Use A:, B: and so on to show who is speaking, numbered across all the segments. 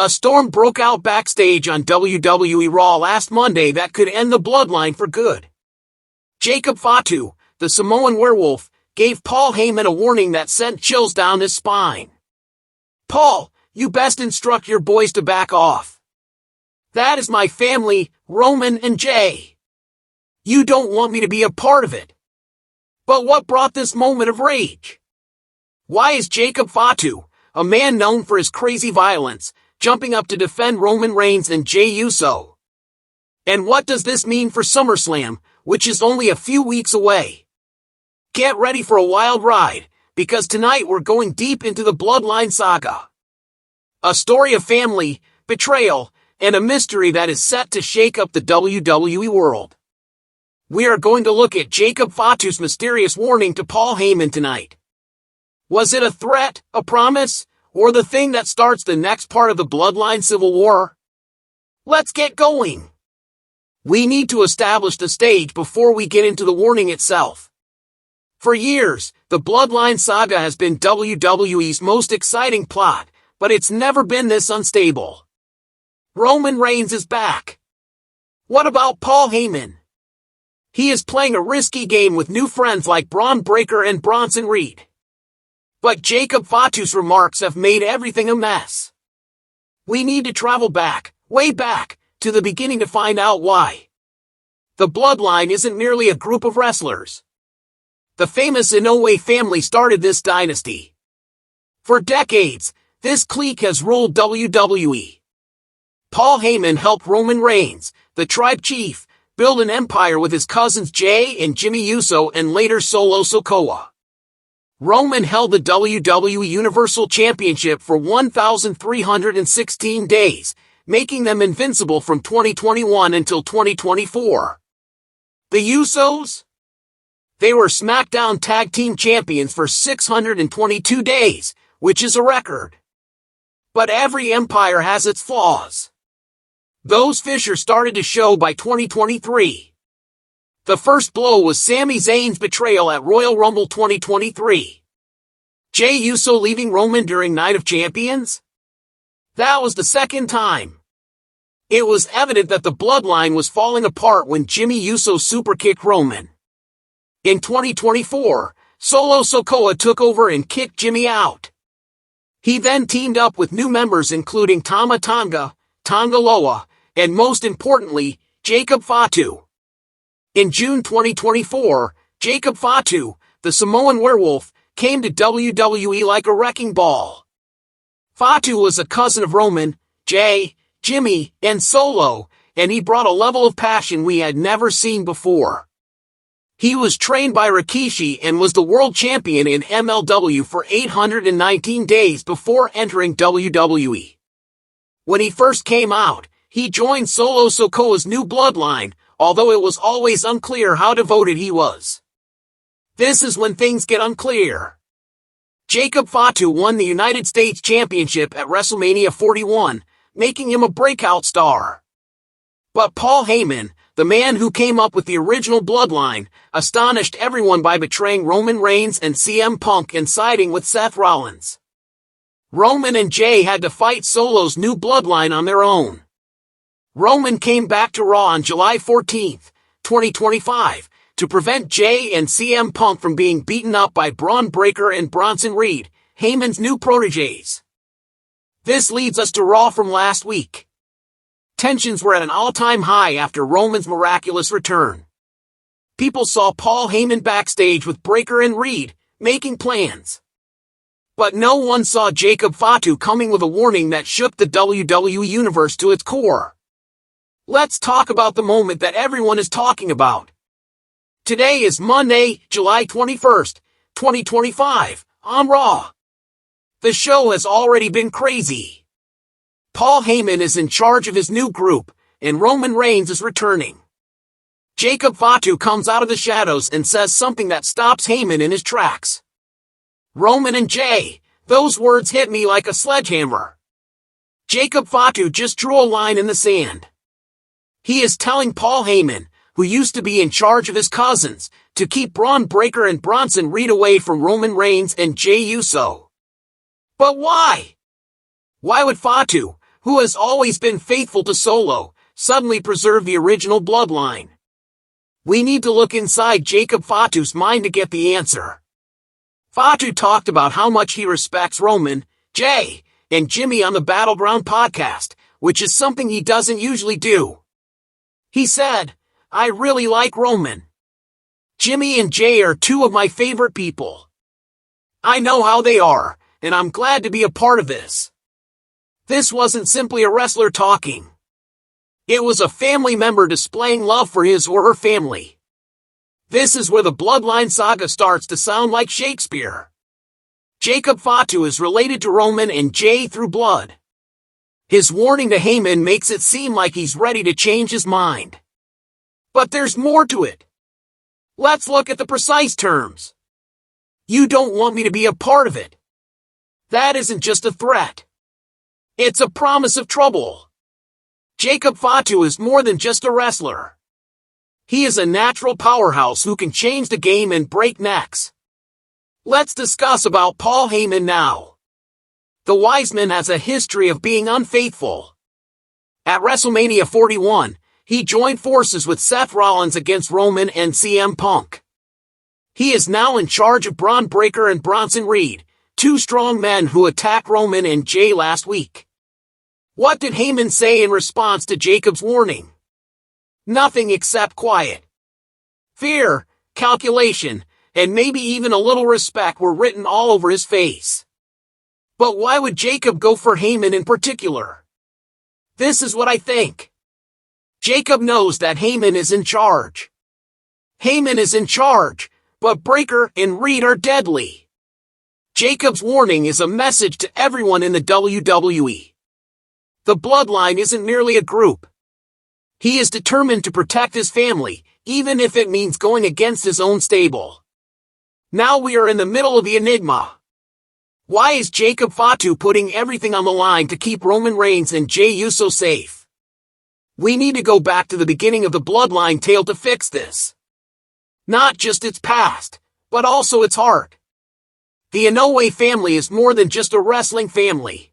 A: A storm broke out backstage on WWE Raw last Monday that could end the Bloodline for good. Jacob Fatu, the Samoan Werewolf, gave Paul Heyman a warning that sent chills down his spine. "Paul, you best instruct your boys to back off. That is my family, Roman and Jay. You don't want me to be a part of it." But what brought this moment of rage? Why is Jacob Fatu, a man known for his crazy violence, jumping up to defend Roman Reigns and Jey Uso? And what does this mean for SummerSlam, which is only a few weeks away? Get ready for a wild ride, because tonight we're going deep into the Bloodline saga. A story of family, betrayal, and a mystery that is set to shake up the WWE world. We are going to look at Jacob Fatu's mysterious warning to Paul Heyman tonight. Was it a threat, a promise, or the thing that starts the next part of the Bloodline Civil War? Let's get going. We need to establish the stage before we get into the warning itself. For years, the Bloodline saga has been WWE's most exciting plot, but it's never been this unstable. Roman Reigns is back. What about Paul Heyman? He is playing a risky game with new friends like Braun Breaker and Bronson Reed. But Jacob Fatu's remarks have made everything a mess. We need to travel back, way back, to the beginning to find out why. The Bloodline isn't merely a group of wrestlers. The famous Anoa'i family started this dynasty. For decades, this clique has ruled WWE. Paul Heyman helped Roman Reigns, the tribe chief, build an empire with his cousins Jey and Jimmy Uso and later Solo Sikoa. Roman held the WWE Universal Championship for 1,316 days, making them invincible from 2021 until 2024. The Usos? They were SmackDown Tag Team Champions for 622 days, which is a record. But every empire has its flaws. Those fissures started to show by 2023. The first blow was Sami Zayn's betrayal at Royal Rumble 2023. Jey Uso leaving Roman during Night of Champions? That was the second time. It was evident that the Bloodline was falling apart when Jimmy Uso superkicked Roman. In 2024, Solo Sikoa took over and kicked Jimmy out. He then teamed up with new members including Tama Tonga, Tonga Loa, and most importantly, Jacob Fatu. In June 2024, Jacob Fatu, the Samoan Werewolf, came to WWE like a wrecking ball. Fatu was a cousin of Roman, Jey, Jimmy, and Solo, and he brought a level of passion we had never seen before. He was trained by Rikishi and was the world champion in MLW for 819 days before entering WWE. When he first came out, he joined Solo Sikoa's new Bloodline, although it was always unclear how devoted he was. This is when things get unclear. Jacob Fatu won the United States Championship at WrestleMania 41, making him a breakout star. But Paul Heyman, the man who came up with the original Bloodline, astonished everyone by betraying Roman Reigns and CM Punk and siding with Seth Rollins. Roman and Jey had to fight Solo's new Bloodline on their own. Roman came back to Raw on July 14, 2025, to prevent Jey and CM Punk from being beaten up by Braun Breaker and Bronson Reed, Heyman's new protégés. This leads us to Raw from last week. Tensions were at an all-time high after Roman's miraculous return. People saw Paul Heyman backstage with Breaker and Reed, making plans. But no one saw Jacob Fatu coming with a warning that shook the WWE Universe to its core. Let's talk about the moment that everyone is talking about. Today is Monday, July 21st, 2025, on Raw. The show has already been crazy. Paul Heyman is in charge of his new group, and Roman Reigns is returning. Jacob Fatu comes out of the shadows and says something that stops Heyman in his tracks. Roman and Jey, those words hit me like a sledgehammer. Jacob Fatu just drew a line in the sand. He is telling Paul Heyman, who used to be in charge of his cousins, to keep Braun Breaker and Bronson Reed away from Roman Reigns and Jey Uso. But why? Why would Fatu, who has always been faithful to Solo, suddenly preserve the original bloodline? We need to look inside Jacob Fatu's mind to get the answer. Fatu talked about how much he respects Roman, Jay, and Jimmy on the Battleground podcast, which is something he doesn't usually do. He said, "I really like Roman. Jimmy and Jay are two of my favorite people. I know how they are, and I'm glad to be a part of this." This wasn't simply a wrestler talking. It was a family member displaying love for his or her family. This is where the Bloodline saga starts to sound like Shakespeare. Jacob Fatu is related to Roman and Jay through blood. His warning to Heyman makes it seem like he's ready to change his mind. But there's more to it. Let's look at the precise terms. "You don't want me to be a part of it." That isn't just a threat. It's a promise of trouble. Jacob Fatu is more than just a wrestler. He is a natural powerhouse who can change the game and break necks. Let's discuss about Paul Heyman now. The Wiseman has a history of being unfaithful. At WrestleMania 41, he joined forces with Seth Rollins against Roman and CM Punk. He is now in charge of Braun Breaker and Bronson Reed, two strong men who attacked Roman and Jay last week. What did Heyman say in response to Jacob's warning? Nothing except quiet. Fear, calculation, and maybe even a little respect were written all over his face. But why would Jacob go for Heyman in particular? This is what I think. Jacob knows that Heyman is in charge. Heyman is in charge, but Breaker and Reed are deadly. Jacob's warning is a message to everyone in the WWE. The Bloodline isn't merely a group. He is determined to protect his family, even if it means going against his own stable. Now we are in the middle of the enigma. Why is Jacob Fatu putting everything on the line to keep Roman Reigns and Jey Uso safe? We need to go back to the beginning of the Bloodline tale to fix this. Not just its past, but also its heart. The Anoa'i family is more than just a wrestling family.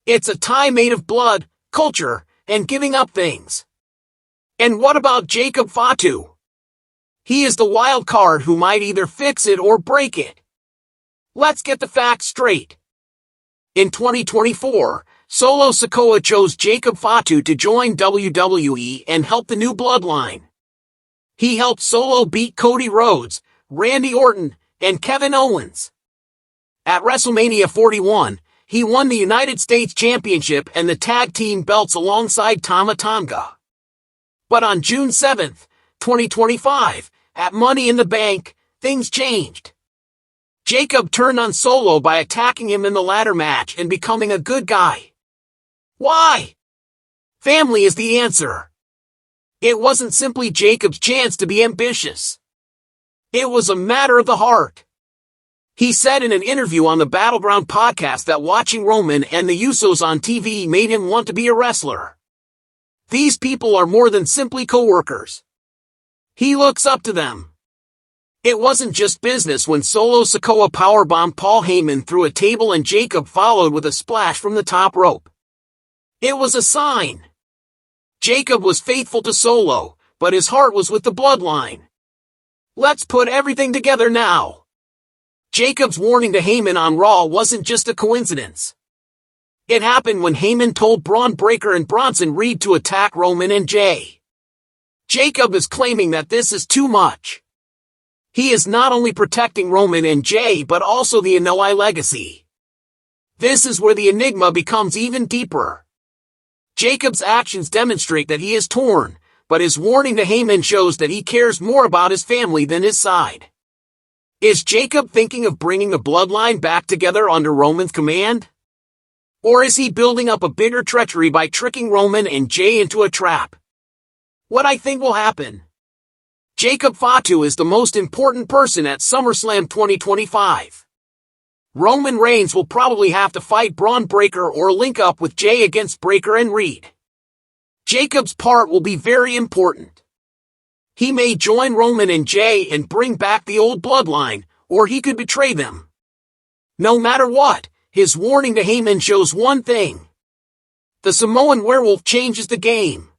A: It's a tie made of blood, culture, and giving up things. And what about Jacob Fatu? He is the wild card who might either fix it or break it. Let's get the facts straight. In 2024, Solo Sikoa chose Jacob Fatu to join WWE and help the new Bloodline. He helped Solo beat Cody Rhodes, Randy Orton, and Kevin Owens. At WrestleMania 41, he won the United States Championship and the tag team belts alongside Tama Tonga. But on June 7, 2025, at Money in the Bank, things changed. Jacob turned on Solo by attacking him in the ladder match and becoming a good guy. Why? Family is the answer. It wasn't simply Jacob's chance to be ambitious. It was a matter of the heart. He said in an interview on the Battleground podcast that watching Roman and the Usos on TV made him want to be a wrestler. These people are more than simply co-workers. He looks up to them. It wasn't just business when Solo Sikoa powerbombed Paul Heyman through a table and Jacob followed with a splash from the top rope. It was a sign. Jacob was faithful to Solo, but his heart was with the Bloodline. Let's put everything together now. Jacob's warning to Heyman on Raw wasn't just a coincidence. It happened when Heyman told Braun Breaker and Bronson Reed to attack Roman and Jay. Jacob is claiming that this is too much. He is not only protecting Roman and Jay but also the Anoa'i legacy. This is where the enigma becomes even deeper. Jacob's actions demonstrate that he is torn, but his warning to Heyman shows that he cares more about his family than his side. Is Jacob thinking of bringing the Bloodline back together under Roman's command? Or is he building up a bigger treachery by tricking Roman and Jay into a trap? What I think will happen. Jacob Fatu is the most important person at SummerSlam 2025. Roman Reigns will probably have to fight Braun Breaker or link up with Jay against Breaker and Reed. Jacob's part will be very important. He may join Roman and Jay and bring back the old Bloodline, or he could betray them. No matter what, his warning to Heyman shows one thing. The Samoan Werewolf changes the game.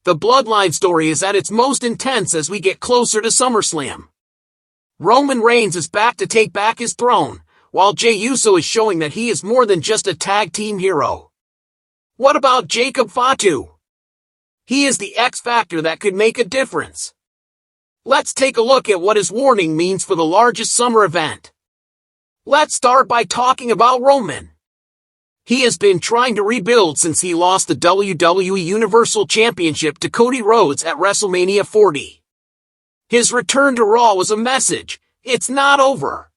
A: The Bloodline story is at its most intense as we get closer to SummerSlam. Roman Reigns is back to take back his throne, while Jey Uso is showing that he is more than just a tag team hero. What about Jacob Fatu? He is the X factor that could make a difference. Let's take a look at what his warning means for the largest summer event. Let's start by talking about Roman. He has been trying to rebuild since he lost the WWE Universal Championship to Cody Rhodes at WrestleMania 40. His return to Raw was a message: it's not over.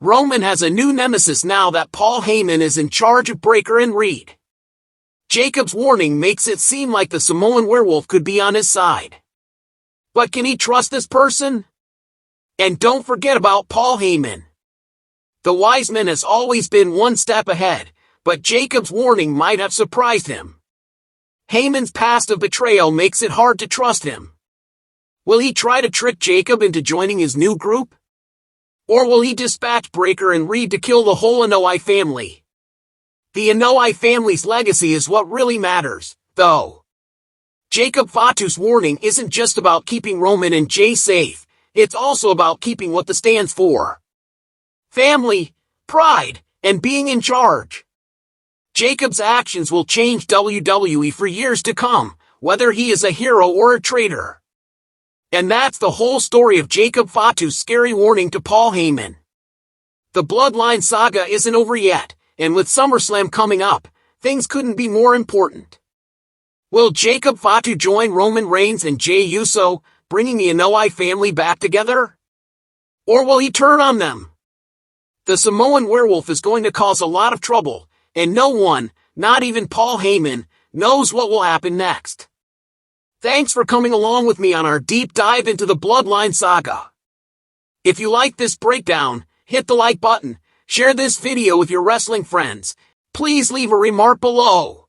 A: Roman has a new nemesis now that Paul Heyman is in charge of Breaker and Reed. Jacob's warning makes it seem like the Samoan Werewolf could be on his side. But can he trust this person? And don't forget about Paul Heyman. The wise man has always been one step ahead, but Jacob's warning might have surprised him. Heyman's past of betrayal makes it hard to trust him. Will he try to trick Jacob into joining his new group? Or will he dispatch Breaker and Reed to kill the whole Anoa'i family? The Anoa'i family's legacy is what really matters, though. Jacob Fatu's warning isn't just about keeping Roman and Jey safe, it's also about keeping what the stands for. Family, pride, and being in charge. Jacob's actions will change WWE for years to come, whether he is a hero or a traitor. And that's the whole story of Jacob Fatu's scary warning to Paul Heyman. The Bloodline saga isn't over yet, and with SummerSlam coming up, things couldn't be more important. Will Jacob Fatu join Roman Reigns and Jey Uso, bringing the Anoa'i family back together? Or will he turn on them? The Samoan Werewolf is going to cause a lot of trouble, and no one, not even Paul Heyman, knows what will happen next. Thanks for coming along with me on our deep dive into the Bloodline saga. If you like this breakdown, hit the like button, share this video with your wrestling friends. Please leave a remark below.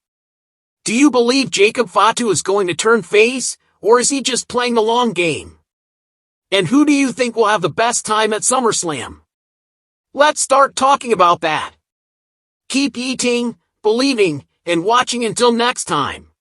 A: Do you believe Jacob Fatu is going to turn face, or is he just playing the long game? And who do you think will have the best time at SummerSlam? Let's start talking about that. Keep eating, believing, and watching until next time.